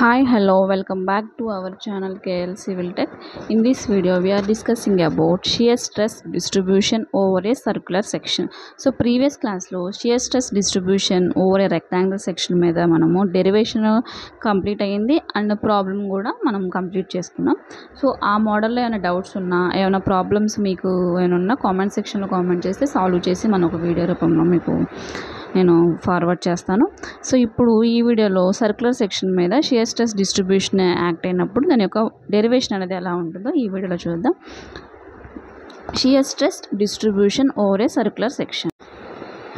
Hi, hello, welcome back to our channel KL Civil Tech. In this video, we are discussing about shear stress distribution over a circular section. So, previous class lo shear stress distribution over a rectangle section మీద మనము derivation complete అయ్యింది and problem కూడా మనం complete చేసుకున్నాం. So, ఆ మోడల్లో ఏమైనా doubts ఉన్నా ఏమైనా ప్రాబ్లమ్స్ మీకు ఏమైనా ఉన్నా కామెంట్ సెక్షన్లో కామెంట్ చేస్తే సాల్వ్ చేసి మన ఒక వీడియో రూపంలో మీకు నేను ఫార్వర్డ్ చేస్తాను. సో ఇప్పుడు ఈ వీడియోలో సర్క్యులర్ సెక్షన్ మీద షియర్ స్ట్రెస్ డిస్ట్రిబ్యూషన్ యాక్ట్ అయినప్పుడు దాని యొక్క డెరివేషన్ అనేది ఎలా ఉంటుందో ఈ వీడియోలో చూద్దాం. Shear stress distribution over a circular section.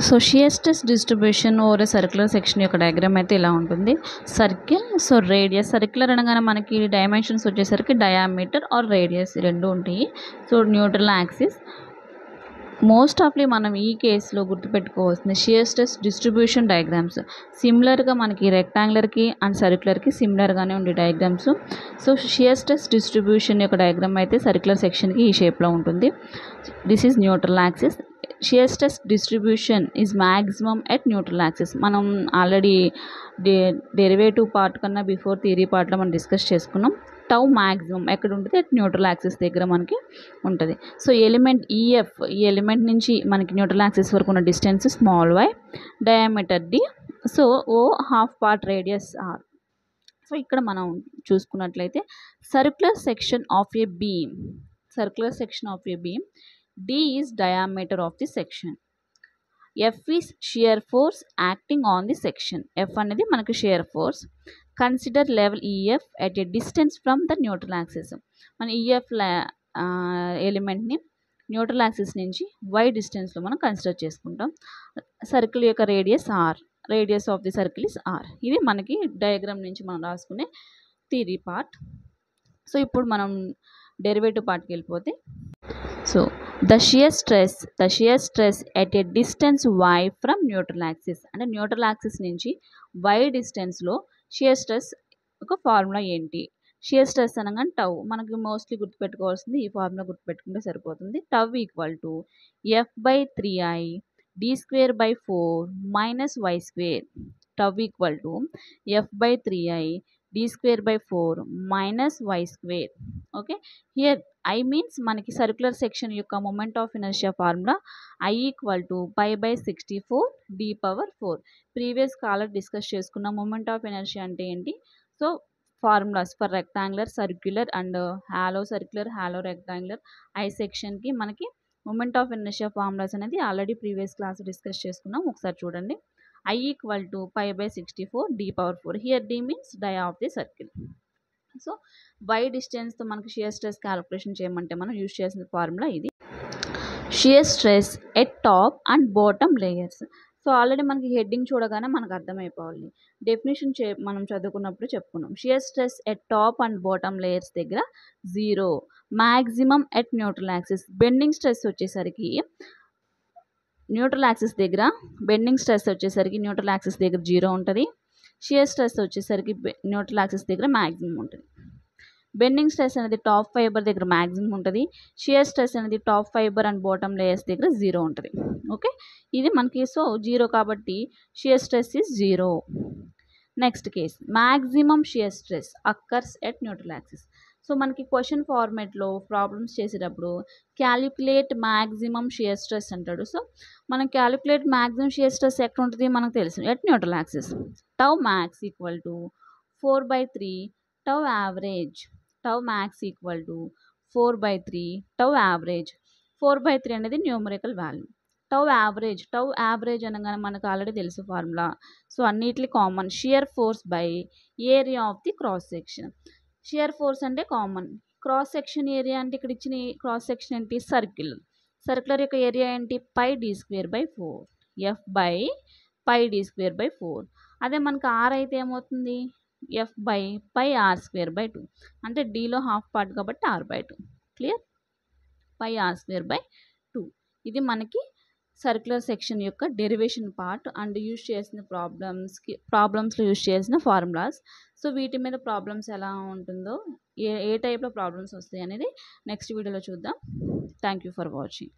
So shear stress distribution over a circular section యొక్క డయాగ్రామ్ అయితే ఇలా ఉంటుంది. సర్కిల్, సో రేడియస్, సర్క్యులర్ అనగానే మనకి డైమెన్షన్స్ వచ్చేసరికి డయామీటర్ ఆర్ రేడియస్ రెండు ఉంటాయి. So neutral axis. మోస్ట్ ఆఫ్లీ మనం ఈ కేసులో గుర్తుపెట్టుకోవాల్సింది షియర్ స్ట్రెస్ డిస్ట్రిబ్యూషన్ డయాగ్రామ్స్ సిమిలర్గా మనకి రెక్టాంగులర్కి అండ్ సర్క్యులర్కి సిమిలర్గానే ఉండే diagrams. So shear stress distribution యొక్క డయాగ్రామ్ అయితే సర్క్యులర్ సెక్షన్కి ఈ షేప్లో ఉంటుంది. This is neutral axis. Shear stress distribution is maximum at neutral axis. మనం ఆల్రెడీ డెరివేటివ్ పార్ట్ కన్నా బిఫోర్ థియరీ పార్ట్లో మనం డిస్కస్ చేసుకున్నాం. టౌ మ్యాక్సిమం ఎక్కడ ఉంటుంది? అట్ న్యూట్రల్ యాక్సిస్ దగ్గర మనకి ఉంటుంది. సో ఎలిమెంట్ ఈఎఫ్, ఈ ఎలిమెంట్ నుంచి మనకి న్యూట్రల్ యాక్సిస్ వరకు ఉన్న distance small Y, diameter D, so ఓ half part radius R. So ఇక్కడ మనం చూసుకున్నట్లయితే circular section of a beam, circular section of a beam, D is diameter of the section, F is shear force acting on the section. F అనేది మనకి shear force. Consider level EF at a distance from the neutral axis. మన EF ఎలిమెంట్ని neutral axis నుంచి Y డిస్టెన్స్లో మనం consider చేసుకుంటాం. Circle యొక్క radius R, radius of the circle is R. ఇది మనకి డయాగ్రామ్ నుంచి మనం రాసుకునే థియరీ పార్ట్. సో ఇప్పుడు మనం డెరివేటివ్ పార్ట్కి వెళ్ళిపోతే, so the shear stress at a distance Y from neutral axis, అంటే న్యూట్రల్ యాక్సిస్ నుంచి వై డిస్టెన్స్లో షియర్ స్ట్రెస్ ఒక ఫార్ములా ఏంటి? షియర్ స్ట్రెస్ అనగా టౌ. మనకి మోస్ట్లీ గుర్తుపెట్టుకోవాల్సింది ఈ ఫార్ములా గుర్తుపెట్టుకుంటే సరిపోతుంది. Tau equal to F by 3i D square by 4 minus Y square. Tau equal to F by 3i D square by 4 minus Y square. Okay, here I means మనకి circular section యొక్క moment of inertia formula I equal to pi by 64 D power 4. Previous caller discuss చేసుకున్న moment of inertia అంటే ఏంటి? So formulas for rectangular, circular and hollow circular, hollow rectangular, I సెక్షన్కి మనకి moment of inertia formulas అనేది already previous class discuss చేసుకున్నాం. ఒకసారి చూడండి. I equal to pi by 64 D power 4. Here D means dia of the circle. So Y డిస్టెన్స్తో మనకి shear stress calculation చేయమంటే మనం యూజ్ చేసిన ఫార్ములా ఇది. Shear stress at top and bottom layers. So already మనకి హెడ్డింగ్ చూడగానే మనకు అర్థమైపోవాలి. Definition మనం చదువుకున్నప్పుడు చెప్పుకున్నాం. Shear stress at top and bottom layers దగ్గర 0, maximum at neutral axis. Bending stress వచ్చేసరికి న్యూట్రల్ యాక్సిస్ దగ్గర బెండింగ్ స్ట్రెస్ వచ్చేసరికి న్యూట్రల్ యాక్సిస్ దగ్గర 0 ఉంటుంది. షియర్ స్ట్రెస్ వచ్చేసరికి న్యూట్రల్ యాక్సిస్ దగ్గర మ్యాక్సిమం ఉంటుంది. బెండింగ్ స్ట్రెస్ అనేది టాప్ ఫైబర్ దగ్గర మ్యాక్సిమం ఉంటుంది. షియర్ స్ట్రెస్ అనేది top fibre and bottom layers దగ్గర 0 ఉంటుంది. ఓకే, ఇది మనకి సో 0 కాబట్టి shear stress is 0. Next case, maximum shear stress occurs at neutral axis. So మనకి క్వశ్చన్ ఫార్మేట్లో ప్రాబ్లమ్స్ చేసేటప్పుడు క్యాలిక్యులేట్ మ్యాక్సిమం షియర్ స్ట్రెస్ అంటాడు. సో మనం క్యాలిక్యులేట్ మ్యాక్సిమం షియర్ స్ట్రెస్ ఎక్కడ ఉంటుంది మనకు తెలుసు, at neutral axis. Tau max equal to 4/3 tau average. Tau max equal to 4/3 tau average. 4/3 అనేది numerical value. Tau average అనగానే మనకు ఆల్రెడీ తెలుసు ఫార్ములా. సో అన్నిటికీ common shear force by area of the cross section. Shear force అంటే common, cross section area అంటే ఇక్కడ ఇచ్చిన cross section ఏంటి? సర్కిల్. సర్క్యులర్ యొక్క ఏరియా ఏంటి? Pi D square by 4, F by pi D square by 4. అదే మనకు ఆర్ అయితే ఏమవుతుంది? F by pi R square by 2, అంటే డీలో హాఫ్ పార్ట్ కాబట్టి r/2. Clear? Pi R square by 2. ఇది మనకి సర్క్యులర్ సెక్షన్ యొక్క డెరివేషన్ పార్ట్ అండ్ యూజ్ చేసిన ప్రాబ్లమ్స్లో యూజ్ చేసిన ఫార్ములాస్. సో వీటి మీద ప్రాబ్లమ్స్ ఎలా ఉంటుందో, ఏ టైప్లో ప్రాబ్లమ్స్ వస్తాయి అనేది నెక్స్ట్ వీడియోలో చూద్దాం. Thank you for watching.